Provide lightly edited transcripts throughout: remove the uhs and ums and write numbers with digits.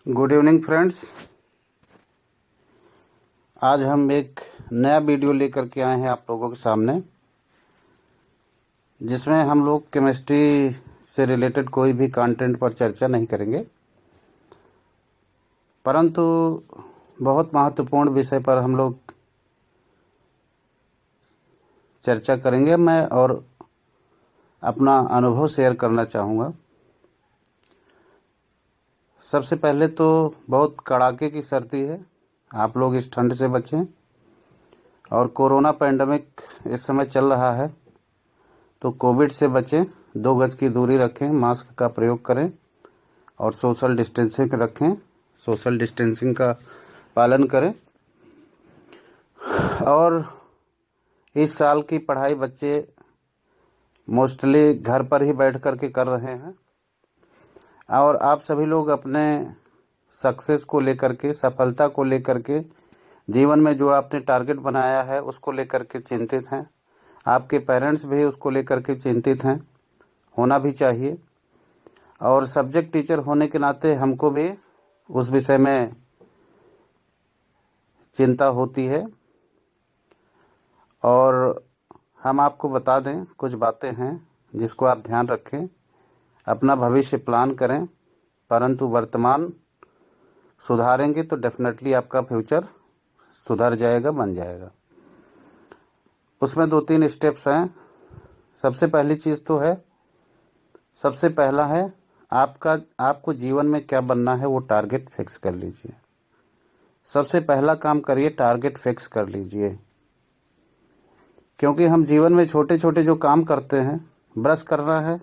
Good evening friends. आज हम एक नया वीडियो लेकर के आए हैं आप लोगों के सामने, जिसमें हम लोग केमिस्ट्री से रिलेटेड कोई भी कंटेंट पर चर्चा नहीं करेंगे, परंतु बहुत महत्वपूर्ण विषय पर हम लोग चर्चा करेंगे। मैं और अपना अनुभव शेयर करना चाहूँगा। सबसे पहले तो बहुत कड़ाके की सर्दी है, आप लोग इस ठंड से बचें। और कोरोना पैंडमिक इस समय चल रहा है, तो कोविड से बचें, 2 गज की दूरी रखें, मास्क का प्रयोग करें और सोशल डिस्टेंसिंग रखें, सोशल डिस्टेंसिंग का पालन करें। और इस साल की पढ़ाई बच्चे मोस्टली घर पर ही बैठ कर के कर रहे हैं, और आप सभी लोग अपने सक्सेस को लेकर के, सफलता को लेकर के, जीवन में जो आपने टारगेट बनाया है उसको लेकर के चिंतित हैं। आपके पेरेंट्स भी उसको लेकर के चिंतित हैं, होना भी चाहिए। और सब्जेक्ट टीचर होने के नाते हमको भी उस विषय में चिंता होती है। और हम आपको बता दें, कुछ बातें हैं जिसको आप ध्यान रखें, अपना भविष्य प्लान करें, परंतु वर्तमान सुधारेंगे तो डेफिनेटली आपका फ्यूचर सुधर जाएगा, बन जाएगा। उसमें 2-3 स्टेप्स हैं। सबसे पहली चीज़ तो है, सबसे पहला है आपको जीवन में क्या बनना है वो टारगेट फिक्स कर लीजिए। सबसे पहला काम करिए, टारगेट फिक्स कर लीजिए। क्योंकि हम जीवन में छोटे छोटे जो काम करते हैं, ब्रश करना है,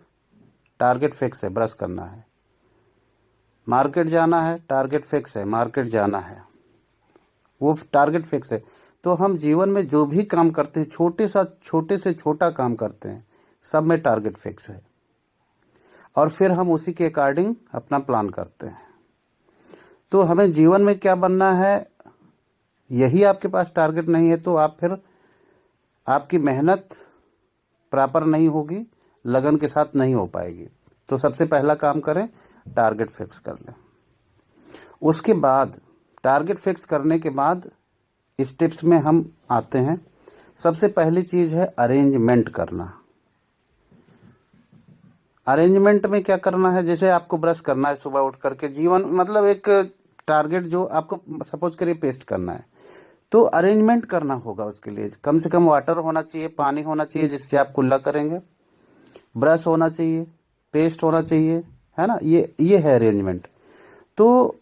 टारगेट फिक्स है, ब्रश करना है। मार्केट जाना है, टारगेट फिक्स है, मार्केट जाना है, वो टारगेट फिक्स है। तो हम जीवन में जो भी काम करते हैं, छोटे से छोटा काम करते हैं, सब में टारगेट फिक्स है, और फिर हम उसी के अकॉर्डिंग अपना प्लान करते हैं। तो हमें जीवन में क्या बनना है, यही आपके पास टारगेट नहीं है तो आप फिर आपकी मेहनत प्रॉपर नहीं होगी, लगन के साथ नहीं हो पाएगी। तो सबसे पहला काम करें, टारगेट फिक्स कर लें। उसके बाद टारगेट फिक्स करने के बाद स्टेप्स में हम आते हैं। सबसे पहली चीज़ है अरेंजमेंट करना। अरेंजमेंट में क्या करना है, जैसे आपको ब्रश करना है सुबह उठ करके, जीवन मतलब एक टारगेट जो आपको सपोज करिए पेस्ट करना है, तो अरेंजमेंट करना होगा। उसके लिए कम से कम वाटर होना चाहिए, पानी होना चाहिए जिससे आप कुल्ला करेंगे, ब्रश होना चाहिए, पेस्ट होना चाहिए, है ना। ये है अरेंजमेंट। तो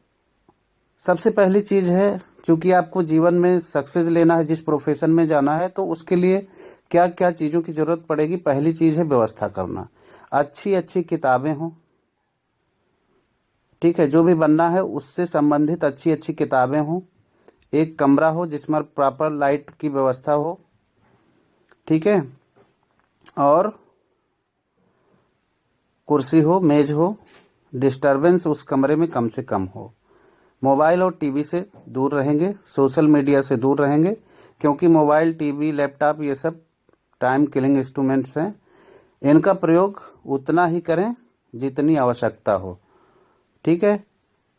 सबसे पहली चीज़ है, चूंकि आपको जीवन में सक्सेस लेना है, जिस प्रोफेशन में जाना है, तो उसके लिए क्या क्या चीज़ों की ज़रूरत पड़ेगी। पहली चीज़ है व्यवस्था करना, अच्छी अच्छी किताबें हों, ठीक है, जो भी बनना है उससे संबंधित अच्छी अच्छी किताबें हों, एक कमरा हो जिसमें प्रॉपर लाइट की व्यवस्था हो, ठीक है, और कुर्सी हो, मेज हो, डिस्टरबेंस उस कमरे में कम से कम हो। मोबाइल और टीवी से दूर रहेंगे, सोशल मीडिया से दूर रहेंगे, क्योंकि मोबाइल, टीवी, लैपटॉप ये सब टाइम किलिंग इंस्ट्रूमेंट्स हैं। इनका प्रयोग उतना ही करें जितनी आवश्यकता हो, ठीक है।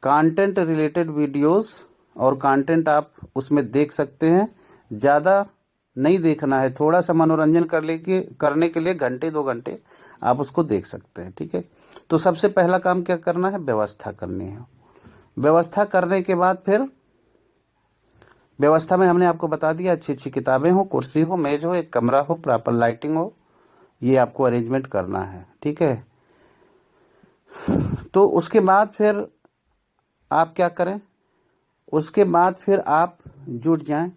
कंटेंट रिलेटेड वीडियोस और कंटेंट आप उसमें देख सकते हैं, ज़्यादा नहीं देखना है, थोड़ा सा मनोरंजन करने के लिए 1-2 घंटे आप उसको देख सकते हैं, ठीक है। तो सबसे पहला काम क्या करना है, व्यवस्था करनी है। व्यवस्था करने के बाद फिर व्यवस्था में हमने आपको बता दिया, अच्छी अच्छी किताबें हो, कुर्सी हो, मेज हो, एक कमरा हो, प्रॉपर लाइटिंग हो, ये आपको अरेंजमेंट करना है, ठीक है। तो उसके बाद फिर आप क्या करें, उसके बाद फिर आप जुट जाएं,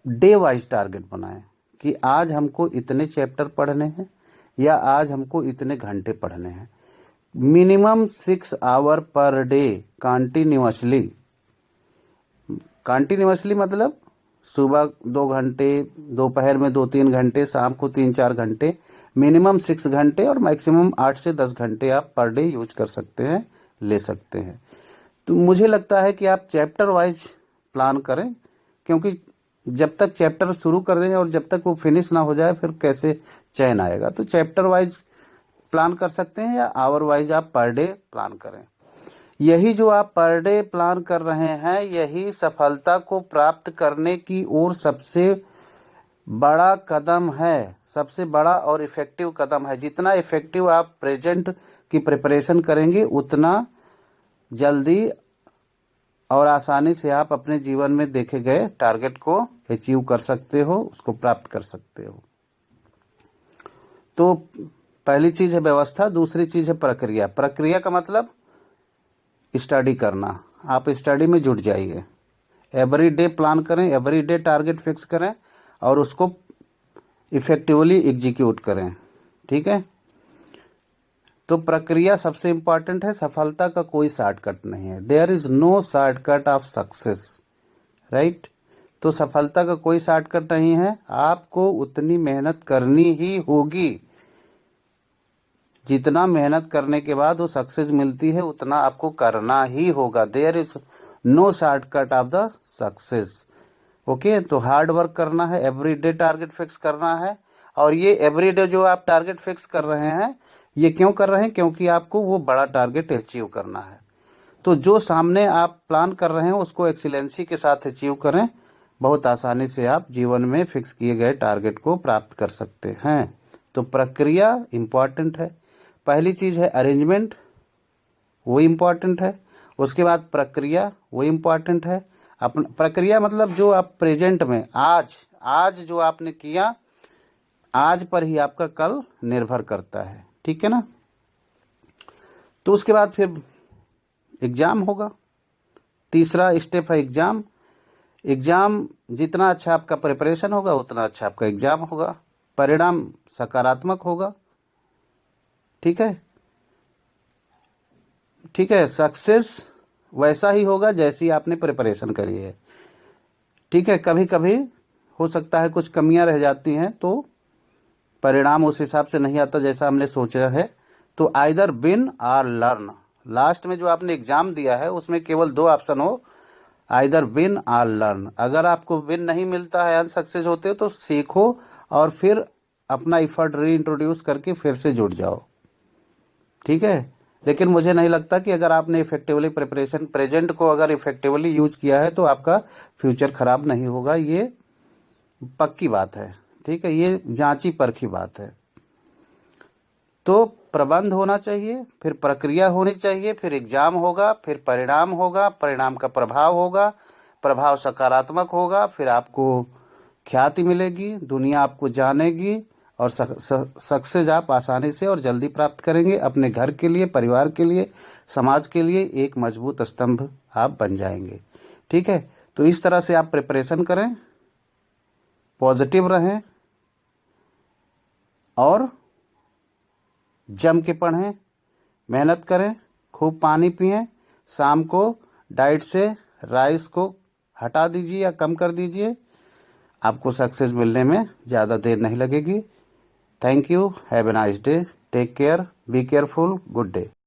डे वाइज टारगेट बनाएं कि आज हमको इतने चैप्टर पढ़ने हैं या आज हमको इतने घंटे पढ़ने हैं। Minimum 6 hour per day continuously. Continuously मतलब सुबह 2 घंटे, दोपहर में 2-3 घंटे, शाम को 3-4 घंटे, मिनिमम 6 घंटे और मैक्सिमम 8 से 10 घंटे आप पर डे यूज कर सकते हैं, ले सकते हैं। तो मुझे लगता है कि आप चैप्टर वाइज प्लान करें, क्योंकि जब तक चैप्टर शुरू कर दें और जब तक वो फिनिश ना हो जाए फिर कैसे चैन आएगा। तो चैप्टर वाइज प्लान कर सकते हैं या आवर वाइज आप पर डे प्लान करें। यही जो आप पर डे प्लान कर रहे हैं, यही सफलता को प्राप्त करने की ओर सबसे बड़ा कदम है, सबसे बड़ा और इफेक्टिव कदम है। जितना इफेक्टिव आप प्रेजेंट की प्रिपरेशन करेंगे, उतना जल्दी और आसानी से आप अपने जीवन में देखे गए टारगेट को अचीव कर सकते हो, उसको प्राप्त कर सकते हो। तो पहली चीज है व्यवस्था, दूसरी चीज है प्रक्रिया। प्रक्रिया का मतलब स्टडी करना। आप स्टडी में जुट जाइए, एवरी डे प्लान करें, एवरी डे टारगेट फिक्स करें और उसको इफेक्टिवली एग्जीक्यूट करें। ठीक है, तो प्रक्रिया सबसे इंपॉर्टेंट है। सफलता का कोई शॉर्टकट नहीं है, there is no shortcut of success, right. तो सफलता का कोई शॉर्टकट नहीं है, आपको उतनी मेहनत करनी ही होगी। जितना मेहनत करने के बाद वो सक्सेस मिलती है, उतना आपको करना ही होगा। There is no shortcut of the success. Okay, तो हार्ड वर्क करना है, एवरीडे टारगेट फिक्स करना है। और ये एवरीडे जो आप टारगेट फिक्स कर रहे हैं, ये क्यों कर रहे हैं? क्योंकि आपको वो बड़ा टारगेट अचीव करना है। तो जो सामने आप प्लान कर रहे हैं उसको एक्सीलेंसी के साथ अचीव करें, बहुत आसानी से आप जीवन में फिक्स किए गए टारगेट को प्राप्त कर सकते हैं। तो प्रक्रिया इंपॉर्टेंट है। पहली चीज है अरेंजमेंट, वो इंपॉर्टेंट है। उसके बाद प्रक्रिया, वो इंपॉर्टेंट है। अपन प्रक्रिया मतलब जो आप प्रेजेंट में आज जो आपने किया, आज पर ही आपका कल निर्भर करता है। ठीक है ना। तो उसके बाद फिर एग्जाम होगा। तीसरा स्टेप है एग्जाम। एग्जाम जितना अच्छा आपका प्रिपरेशन होगा, उतना अच्छा आपका एग्जाम होगा, परिणाम सकारात्मक होगा। ठीक है, ठीक है, सक्सेस वैसा ही होगा जैसी आपने प्रिपरेशन करी है। ठीक है, कभी कभी हो सकता है कुछ कमियां रह जाती हैं, तो परिणाम उस हिसाब से नहीं आता जैसा हमने सोचा है। तो आइदर विन और लर्न। लास्ट में जो आपने एग्जाम दिया है उसमें केवल दो ऑप्शन हो, आइदर विन और लर्न। अगर आपको विन नहीं मिलता है, अनसक्सेस होते हो, तो सीखो और फिर अपना इफर्ट री इंट्रोड्यूस करके फिर से जुड़ जाओ। ठीक है, लेकिन मुझे नहीं लगता कि अगर आपने इफेक्टिवली प्रिपरेशन प्रेजेंट को अगर इफेक्टिवली यूज किया है तो आपका फ्यूचर खराब नहीं होगा। ये पक्की बात है। ठीक है, ये जांची परखी बात है। तो प्रबंध होना चाहिए, फिर प्रक्रिया होनी चाहिए, फिर एग्जाम होगा, फिर परिणाम होगा, परिणाम का प्रभाव होगा, प्रभाव सकारात्मक होगा, फिर आपको ख्याति मिलेगी, दुनिया आपको जानेगी और सक्सेस आप आसानी से और जल्दी प्राप्त करेंगे। अपने घर के लिए, परिवार के लिए, समाज के लिए एक मजबूत स्तंभ आप बन जाएंगे। ठीक है, तो इस तरह से आप प्रिपरेशन करें, पॉजिटिव रहें और जम के पढ़ें, मेहनत करें, खूब पानी पिएं। शाम को डाइट से राइस को हटा दीजिए या कम कर दीजिए, आपको सक्सेस मिलने में ज़्यादा देर नहीं लगेगी। Thank you, have a nice day, take care, be careful, good day.